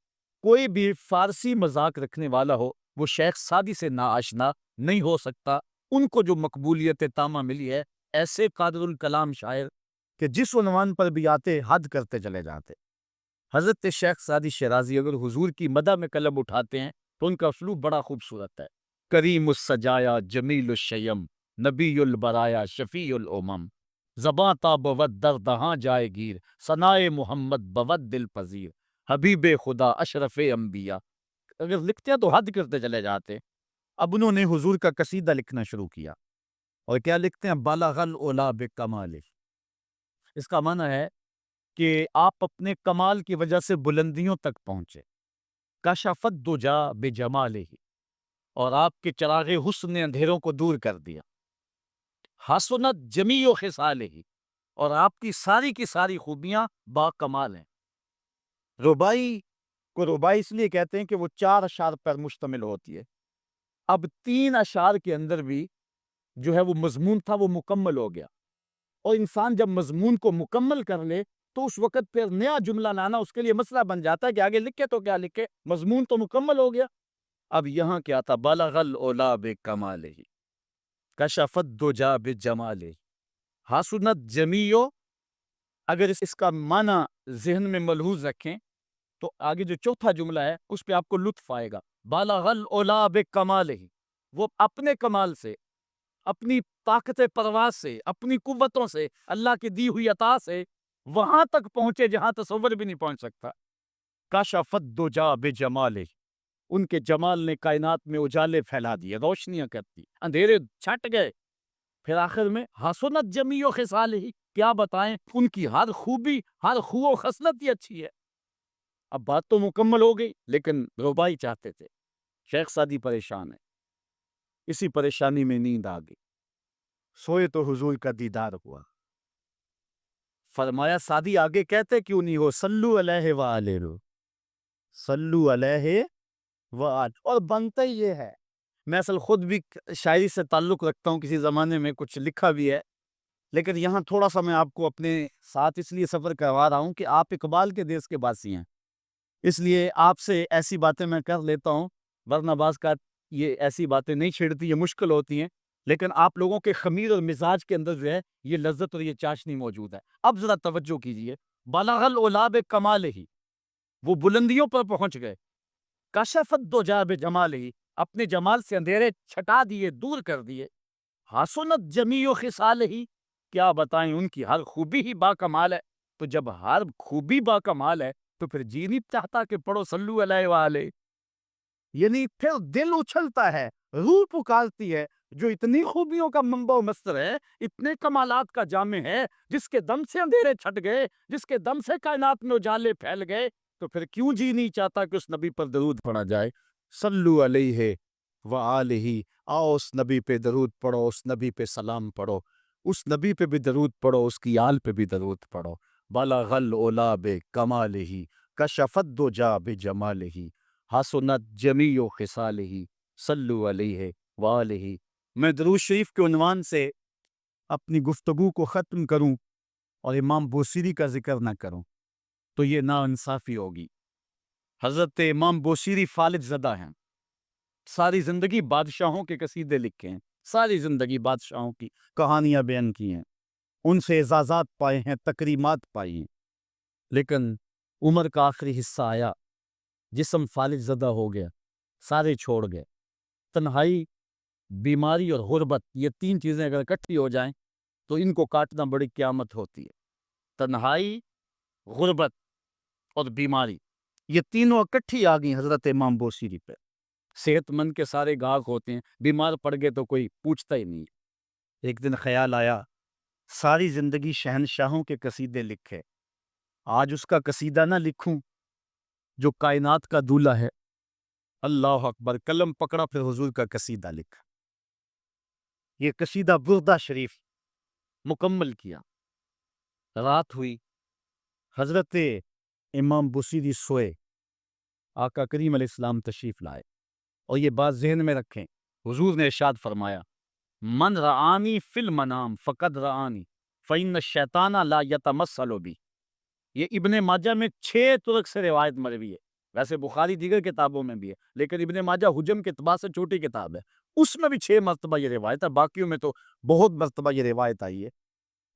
[SPEAKER 1] کوئی بھی فارسی مذاق رکھنے والا ہو وہ شیخ سعدی سے ناآشنا نہیں ہو سکتا۔ ان کو جو مقبولیت تامہ ملی ہے، ایسے قادر الکلام شاعر کہ جس عنوان پر بھی آتے حد کرتے چلے جاتے۔ حضرت شیخ سعدی شیرازی اگر حضور کی مدح میں قلم اٹھاتے ہیں تو ان کا اسلوب بڑا خوبصورت ہے۔ کریم السجایا جمیل الشیم نبی البرایا شفیع الامم، زباں تا بود در دہاں جائے گیر ثنائے محمد بود دل پذیر، حبیب خدا اشرف انبیاء۔ اگر لکھتے ہیں تو حد کرتے چلے جاتے۔ اب انہوں نے حضور کا قصیدہ لکھنا شروع کیا، اور کیا لکھتے ہیں؟ بالغ العلا بکمالہ۔ اس کا معنی ہے کہ آپ اپنے کمال کی وجہ سے بلندیوں تک پہنچے۔ کشفت دجا بجمالہ، اور آپ کے چراغ حسن نے اندھیروں کو دور کر دیا۔ حسنت جمیع خصالہ، اور آپ کی ساری خوبیاں با کمال ہیں۔ ربائی کو ربائی اس لیے کہتے ہیں کہ وہ 4 اشعار پر مشتمل ہوتی ہے۔ اب 3 اشعار کے اندر بھی جو ہے وہ مضمون تھا وہ مکمل ہو گیا، اور انسان جب مضمون کو مکمل کر لے تو اس وقت پھر نیا جملہ لانا اس کے لیے مسئلہ بن جاتا ہے کہ آگے لکھے تو کیا لکھے، مضمون تو مکمل ہو گیا۔ اب یہاں کیا تھا؟ بالغ العلا بکمالہ، کشفت دجا بجمالہ، حسنت جمیع۔ اگر اس کا معنی ذہن میں ملحوظ رکھیں تو آگے جو چوتھا جملہ ہے اس پہ آپ کو لطف آئے گا۔ بالغ العلا بکمالہ، وہ اپنے کمال سے، اپنی طاقت پرواز سے، اپنی قوتوں سے، اللہ کی دی ہوئی عطا سے وہاں تک پہنچے جہاں تصور بھی نہیں پہنچ سکتا۔ کشفت دجا بجمالہ، ان کے جمال نے کائنات میں اجالے پھیلا دیے، روشنیاں کرتی، اندھیرے چھٹ گئے۔ پھر آخر میں حسنت جمیع خصالہ، کیا بتائیں ان کی ہر خوبی، ہر خو و خصلت ہی اچھی ہے۔ اب بات تو مکمل ہو گئی، لیکن ربائی چاہتے تھے۔ شیخ سعدی پریشان ہے، اسی پریشانی میں نیند آ گئی، سوئے تو حضور کا دیدار ہوا۔ فرمایا سعدی آگے کہتے کیوں نہیں ہو؟ صلو علیہ وآلہ، صلو علیہ وآلہ، اور بنتا ہی یہ ہے۔ میں اصل خود بھی شاعری سے تعلق رکھتا ہوں، کسی زمانے میں کچھ لکھا بھی ہے، لیکن یہاں تھوڑا سا میں آپ کو اپنے ساتھ اس لیے سفر کروا رہا ہوں کہ آپ اقبال کے دیس کے باسی ہیں، اس لیے آپ سے ایسی باتیں میں کر لیتا ہوں، ورنہ بعض کا یہ ایسی باتیں نہیں چھیڑتی، یہ مشکل ہوتی ہیں، لیکن آپ لوگوں کے خمیر اور مزاج کے اندر جو ہے یہ لذت اور یہ چاشنی موجود ہے۔ اب ذرا توجہ کیجئے، بالغ العلا بکمالہ، وہ بلندیوں پر پہنچ گئے۔ کشفت دجا بجمالہ، اپنے جمال سے اندھیرے چھٹا دیے، دور کر دیے۔ حسنت جمیع خصالہ، کیا بتائیں ان کی ہر خوبی ہی با کمال ہے۔ تو جب ہر خوبی با کمال ہے تو پھر جی نہیں چاہتا کہ پڑھو صلو علیہ وآلہ، یعنی پھر دل اچھلتا ہے، روح پکارتی ہے، جو اتنی خوبیوں کا منبع و مصدر ہے، اتنے کمالات کا جامع ہے، جس کے دم سے اندھیرے چھٹ گئے، جس کے دم سے کائنات میں اجالے پھیل گئے، تو پھر کیوں جی نہیں چاہتا کہ اس نبی پر درود پڑھا جائے؟ صلو علیہ وآلہ، آؤ اس نبی پہ درود پڑھو، اس نبی پہ سلام پڑھو، اس نبی پہ بھی درود پڑھو، اس کی آل پہ بھی درود پڑھو۔ بالغ العلا بکمالہ، کشفت دجا بجمالہ، حسنت جمیع خصالہ، صلو علیہ وآلہ۔ میں درود شریف کے عنوان سے اپنی گفتگو کو ختم کروں اور امام بوصیری کا ذکر نہ کروں تو یہ ناانصافی ہوگی۔ حضرت امام بوصیری فالج زدہ ہیں، ساری زندگی بادشاہوں کے قصیدے لکھے ہیں، ساری زندگی بادشاہوں کی کہانیاں بیان کی ہیں، ان سے اعزازات پائے ہیں، تکریمات پائی ہیں، لیکن عمر کا آخری حصہ آیا، جسم فالج زدہ ہو گیا، سارے چھوڑ گئے۔ تنہائی، بیماری اور غربت، یہ تین چیزیں اگر اکٹھی ہو جائیں تو ان کو کاٹنا بڑی قیامت ہوتی ہے۔ تنہائی، غربت اور بیماری، یہ تینوں اکٹھی آ گئی حضرت امام بوصیری پہ۔ صحت مند کے سارے گاہک ہوتے ہیں، بیمار پڑ گئے تو کوئی پوچھتا ہی نہیں۔ ایک دن خیال آیا، ساری زندگی شہنشاہوں کے قصیدے لکھے، آج اس کا قصیدہ نہ لکھوں جو کائنات کا دولہ ہے۔ اللہ اکبر، قلم پکڑا، پھر حضور کا قصیدہ لکھا۔ یہ قصیدہ بردہ شریف مکمل کیا۔ رات ہوئی، حضرت امام بوصیری سوئے، آقا کریم علیہ السلام تشریف لائے، اور یہ بات ذہن میں رکھیں، حضور نے ارشاد فرمایا، من رآنی فی المنام فقد رآنی فإن الشیطان لا یتمثل بی۔ یہ ابن ماجہ میں 6 طرق سے روایت مروی ہے، ویسے بخاری دیگر کتابوں میں بھی ہے، لیکن ابن ماجہ حجم کے اعتبار سے چھوٹی کتاب ہے، اس میں بھی 6 مرتبہ یہ روایت ہے، باقیوں میں تو بہت مرتبہ یہ روایت آئی ہے۔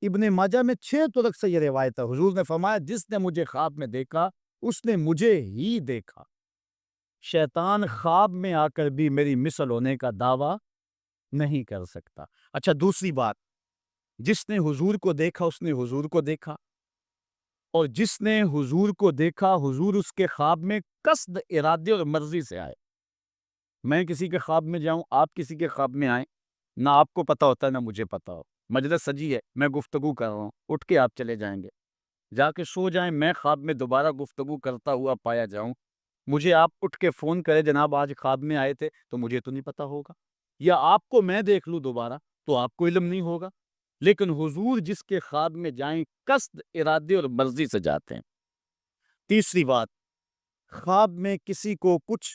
[SPEAKER 1] ابن ماجہ میں 6 طرق سے یہ روایت ہے۔ حضور نے فرمایا، جس نے مجھے خواب میں دیکھا اس نے مجھے ہی دیکھا۔ شیطان خواب میں آ کر بھی میری مثل ہونے کا دعویٰ نہیں کر سکتا۔ اچھا، دوسری بات، جس نے حضور کو دیکھا اس نے حضور کو دیکھا، اور جس نے حضور کو دیکھا حضور اس کے خواب میں قصد، ارادے اور مرضی سے آئے۔ میں کسی کے خواب میں جاؤں، آپ کسی کے خواب میں آئیں، نہ آپ کو پتا ہوتا ہے نہ مجھے پتا ہو، مجلس سجی ہے، میں گفتگو کر رہا ہوں، اٹھ کے آپ چلے جائیں گے، جا کے سو جائیں، میں خواب میں دوبارہ گفتگو کرتا ہوا پایا جاؤں، مجھے آپ اٹھ کے فون کرے، جناب آج خواب میں آئے تھے، تو مجھے تو نہیں پتا ہوگا، یا آپ کو میں دیکھ لوں دوبارہ تو آپ کو علم نہیں ہوگا، لیکن حضور جس کے خواب میں جائیں قصد، ارادے اور مرضی سے جاتے ہیں۔ تیسری بات، خواب میں کسی کو کچھ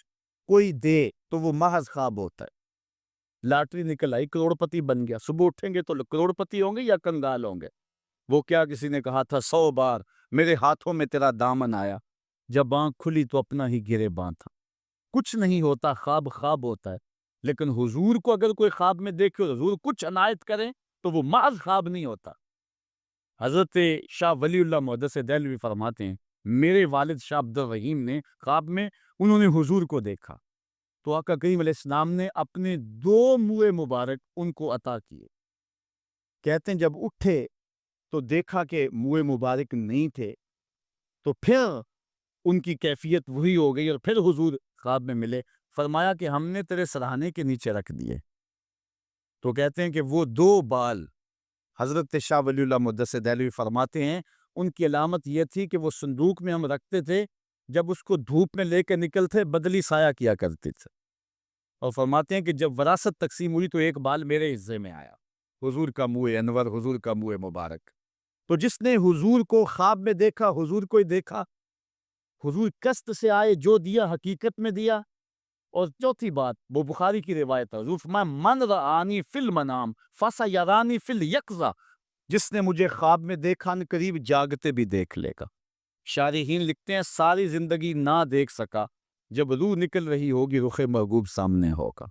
[SPEAKER 1] کوئی دے تو وہ محض خواب ہوتا ہے۔ لاٹری نکل آئی، کروڑ پتی بن گیا، صبح اٹھیں گے تو کروڑ پتی ہوں گے یا کنگال ہوں گے؟ وہ کیا کسی نے کہا تھا 100 بار میرے ہاتھوں میں تیرا دامن آیا، جب آنکھ کھلی تو اپنا ہی گریباں تھا۔ کچھ نہیں ہوتا، خواب خواب ہوتا ہے، لیکن حضور کو اگر کوئی خواب میں دیکھے اور حضور کچھ عنایت کریں تو وہ محض خواب نہیں ہوتا۔ حضرت شاہ ولی اللہ محدث دہلوی فرماتے ہیں، میرے والد شاہ عبد الرحیم نے خواب میں انہوں نے حضور کو دیکھا تو آقا کریم علیہ السلام نے اپنے 2 منہ مبارک ان کو عطا کیے۔ کہتے ہیں جب اٹھے تو دیکھا کہ منہ مبارک نہیں تھے، تو پھر ان کی کیفیت وہی ہو گئی، اور پھر حضور خواب میں ملے، فرمایا کہ ہم نے تیرے سرہانے کے نیچے رکھ دیے۔ تو کہتے ہیں کہ وہ 2 بال حضرت شاہ ولی اللہ محدث دہلوی فرماتے ہیں ان کی علامت یہ تھی کہ وہ صندوق میں ہم رکھتے تھے، جب اس کو دھوپ میں لے کے نکلتے بدلی سایہ کیا کرتے تھے، اور فرماتے ہیں کہ جب وراثت تقسیم ہوئی تو ایک بال میرے حصے میں آیا، حضور کا منہ انور، حضور کا منہ مبارک۔ تو جس نے حضور کو خواب میں دیکھا حضور کو ہی دیکھا، حضور قصد سے آئے، جو دیا حقیقت میں دیا۔ اور چوتھی بات، وہ بخاری کی روایت ہے، حضور فرمایا، من رآنی فی المنام فسیرانی فی الیقظہ، جس نے مجھے خواب میں دیکھا ان قریب جاگتے بھی دیکھ لے گا۔ شارحین لکھتے ہیں ساری زندگی نہ دیکھ سکا، جب روح نکل رہی ہوگی رخ محبوب سامنے ہوگا،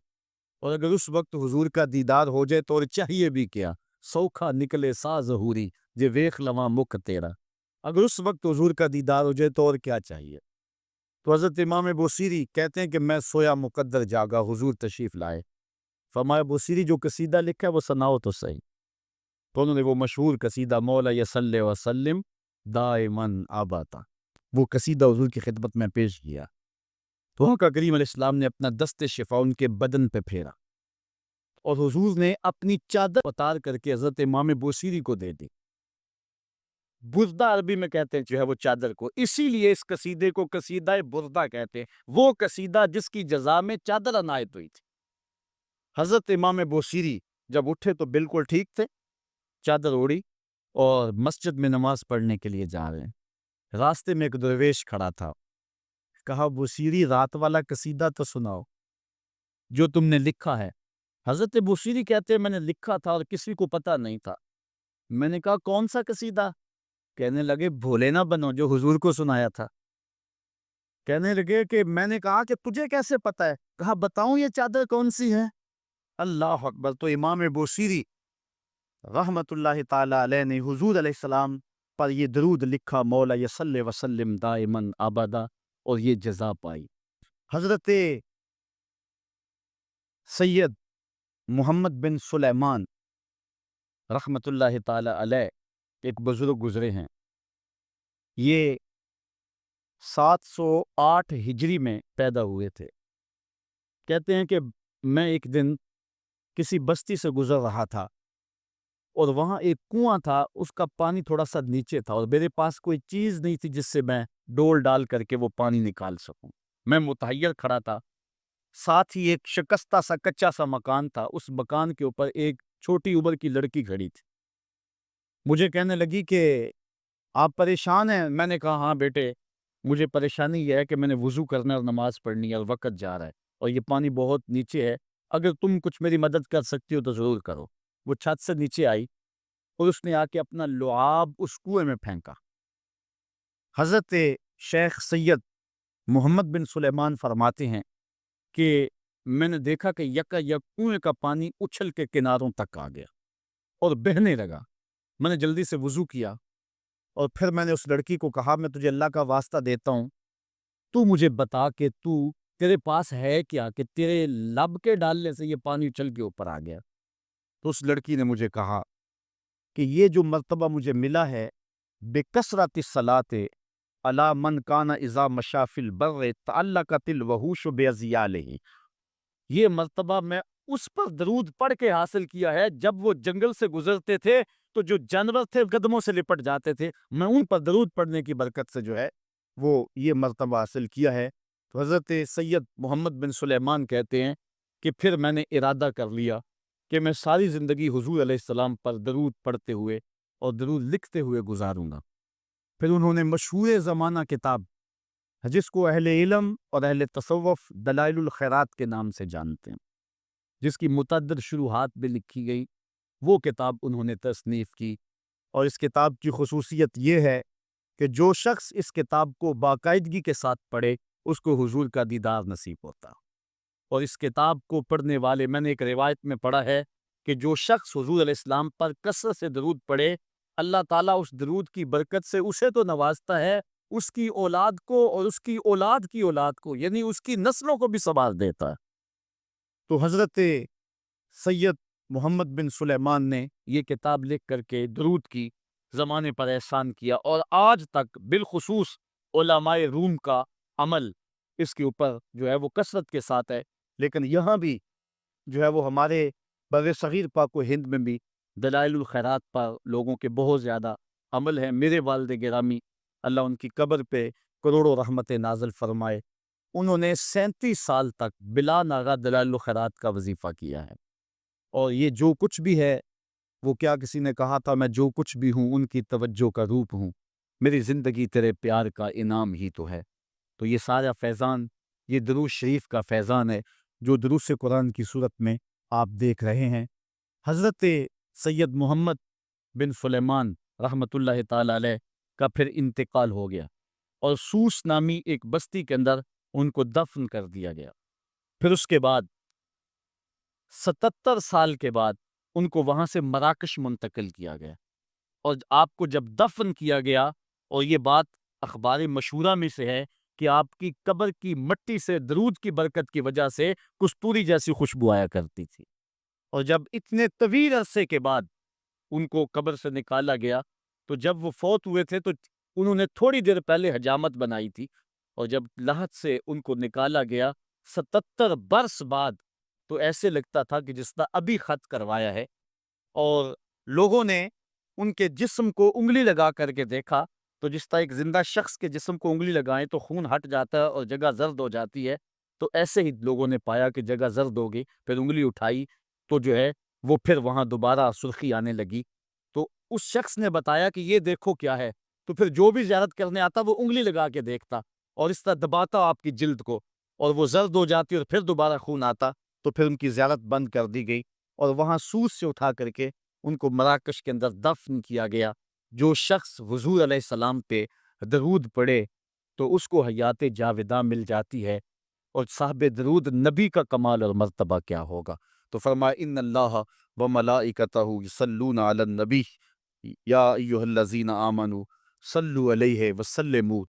[SPEAKER 1] اور اگر اس وقت حضور کا دیدار ہو جائے تو اور چاہیے بھی کیا، سوکھا نکلے سا ظہوری جے ویخ لواں مکھ تیرا، اگر اس وقت حضور کا دیدار ہو جائے تو اور کیا چاہیے۔ تو حضرت امام بوصیری کہتے ہیں کہ میں سویا مقدر جاگا، حضور تشریف لائے، فرمایا بوصیری جو قصیدہ لکھا ہے وہ سناؤ تو صحیح۔ تو انہوں نے وہ مشہور قصیدہ مولا یصلی وسلم دائماً ابدا، وہ قصیدہ حضور کی خدمت میں پیش کیا، تو آقا کریم علیہ السلام نے اپنا دست شفا ان کے بدن پہ پھیرا، اور حضور نے اپنی چادر اتار کر کے حضرت امام بوصیری کو دے دی۔ بردہ عربی میں کہتے ہیں جو ہے وہ چادر کو، اسی لیے اس قصیدے کو قصیدہ بردہ کہتے ہیں، وہ قصیدہ جس کی جزا میں چادر عنایت ہوئی تھی۔ حضرت امام بوصیری جب اٹھے تو بالکل ٹھیک تھے، چادر اوڑی اور مسجد میں نماز پڑھنے کے لیے جا رہے ہیں۔ راستے میں ایک درویش کھڑا تھا، کہا بوصیری رات والا قصیدہ تو سناؤ جو تم نے لکھا ہے۔ حضرت بوصیری کہتے ہیں میں نے لکھا تھا اور کسی کو پتہ نہیں تھا۔ میں نے کہا کون سا قصیدہ؟ کہنے لگے بھولے نہ بنو جو حضور کو سنایا تھا. کہنے لگے کہ میں نے کہا کہ تجھے کیسے پتا ہے؟ کہا بتاؤں یہ چادر کون سی ہے؟ اللہ اکبر. تو امام بوصیری رحمت اللہ تعالی علیہ نے حضور علیہ السلام پر یہ درود لکھا، مولا یصلی وسلم دائماً ابدا، اور یہ جزا پائی. حضرت سید محمد بن سلیمان رحمت اللہ تعالی علیہ ایک بزرگ گزرے ہیں. یہ 708 ہجری میں پیدا ہوئے تھے. کہتے ہیں کہ میں ایک دن کسی بستی سے گزر رہا تھا اور وہاں ایک کنواں تھا، اس کا پانی تھوڑا سا نیچے تھا اور میرے پاس کوئی چیز نہیں تھی جس سے میں ڈول ڈال کر کے وہ پانی نکال سکوں. میں متحیر کھڑا تھا. ساتھ ہی ایک شکستہ سا کچا سا مکان تھا، اس مکان کے اوپر ایک چھوٹی عمر کی لڑکی کھڑی تھی. مجھے کہنے لگی کہ آپ پریشان ہیں؟ میں نے کہا ہاں بیٹے، مجھے پریشانی یہ ہے کہ میں نے وضو کرنا اور نماز پڑھنی ہے اور وقت جا رہا ہے اور یہ پانی بہت نیچے ہے، اگر تم کچھ میری مدد کر سکتی ہو تو ضرور کرو. وہ چھت سے نیچے آئی اور اس نے آ کے اپنا لعاب اس کنویں میں پھینکا. حضرت شیخ سید محمد بن سلیمان فرماتے ہیں کہ میں نے دیکھا کہ یکا یک کنویں کا پانی اچھل کے کناروں تک آ گیا اور بہنے لگا. میں نے جلدی سے وضو کیا اور پھر میں نے اس لڑکی کو کہا میں تجھے اللہ کا واسطہ دیتا ہوں، تو مجھے بتا کہ تیرے پاس ہے کیا کہ تیرے لب کے ڈالنے سے یہ پانی اچھل کے اوپر آ گیا. تو اس لڑکی نے مجھے کہا کہ یہ جو مرتبہ مجھے ملا ہے بکثرت الصلاۃ علی من کان اذا مشى فی البر تعلقت الوحوش باذیالہ، یہ مرتبہ میں اس پر درود پڑھ کے حاصل کیا ہے جب وہ جنگل سے گزرتے تھے تو جو جانور تھے قدموں سے لپٹ جاتے تھے، میں ان پر درود پڑھنے کی برکت سے جو ہے وہ یہ مرتبہ حاصل کیا ہے. تو حضرت سید محمد بن سلیمان کہتے ہیں کہ پھر میں نے ارادہ کر لیا کہ میں ساری زندگی حضور علیہ السلام پر درود پڑھتے ہوئے اور درود لکھتے ہوئے گزاروں گا. پھر انہوں نے مشہور زمانہ کتاب جس کو اہل علم اور اہل تصوف دلائل الخیرات کے نام سے جانتے ہیں، جس کی متعدد شروحات بھی لکھی گئی، وہ کتاب انہوں نے تصنیف کی. اور اس کتاب کی خصوصیت یہ ہے کہ جو شخص اس کتاب کو باقاعدگی کے ساتھ پڑھے اس کو حضور کا دیدار نصیب ہوتا. اور اس کتاب کو پڑھنے والے، میں نے ایک روایت میں پڑھا ہے کہ جو شخص حضور علیہ السلام پر کثرت سے درود پڑھے، اللہ تعالیٰ اس درود کی برکت سے اسے تو نوازتا ہے، اس کی اولاد کو اور اس کی اولاد کی اولاد کو، یعنی اس کی نسلوں کو بھی سنوار دیتا ہے. تو حضرت سید محمد بن سلیمان نے یہ کتاب لکھ کر کے درود کی زمانے پر احسان کیا، اور آج تک بالخصوص علماء روم کا عمل اس کے اوپر جو ہے وہ کثرت کے ساتھ ہے. لیکن یہاں بھی جو ہے وہ ہمارے بر صغیر پاک و ہند میں بھی دلائل الخیرات پر لوگوں کے بہت زیادہ عمل ہے. میرے والد گرامی اللہ ان کی قبر پہ کروڑوں رحمت نازل فرمائے، انہوں نے 37 سال تک بلا ناغہ دلائل الخیرات کا وظیفہ کیا ہے. اور یہ جو کچھ بھی ہے، وہ کیا کسی نے کہا تھا میں جو کچھ بھی ہوں ان کی توجہ کا روپ ہوں، میری زندگی تیرے پیار کا انعام ہی تو ہے. تو یہ سارا فیضان یہ درود شریف کا فیضان ہے جو دروس قرآن کی صورت میں آپ دیکھ رہے ہیں. حضرت سید محمد بن سلیمان رحمت اللہ تعالی علیہ کا پھر انتقال ہو گیا اور سوس نامی ایک بستی کے اندر ان کو دفن کر دیا گیا. پھر اس کے بعد 77 سال کے بعد ان کو وہاں سے مراکش منتقل کیا گیا، اور آپ کو جب دفن کیا گیا، اور یہ بات اخبار مشہورہ میں سے ہے کہ آپ کی قبر کی مٹی سے درود کی برکت کی وجہ سے کستوری جیسی خوشبو آیا کرتی تھی. اور جب اتنے طویل عرصے کے بعد ان کو قبر سے نکالا گیا تو جب وہ فوت ہوئے تھے تو انہوں نے تھوڑی دیر پہلے حجامت بنائی تھی، اور جب لحد سے ان کو نکالا گیا 77 برس بعد تو ایسے لگتا تھا کہ جس طرح ابھی خط کروایا ہے. اور لوگوں نے ان کے جسم کو انگلی لگا کر کے دیکھا تو جس طرح ایک زندہ شخص کے جسم کو انگلی لگائیں تو خون ہٹ جاتا ہے اور جگہ زرد ہو جاتی ہے، تو ایسے ہی لوگوں نے پایا کہ جگہ زرد ہو گئی. پھر انگلی اٹھائی تو جو ہے وہ پھر وہاں دوبارہ سرخی آنے لگی. تو اس شخص نے بتایا کہ یہ دیکھو کیا ہے، تو پھر جو بھی زیارت کرنے آتا وہ انگلی لگا کے دیکھتا اور اس طرح دباتا آپ کی جلد کو، اور وہ زرد ہو جاتی اور پھر دوبارہ خون آتا. تو پھر ان کی زیارت بند کر دی گئی اور وہاں سوس سے اٹھا کر کے ان کو مراکش کے اندر دفن کیا گیا، جو شخص حضور علیہ السلام پہ درود پڑھے تو اس کو حیات جاوداں مل جاتی ہے، اور صاحب درود نبی کا کمال اور مرتبہ کیا ہوگا۔ تو فرمایا ان اللہ و ملائکتہ یصلون علی النبی یا ایھا الذین آمنوا صلوا علیہ وسلموا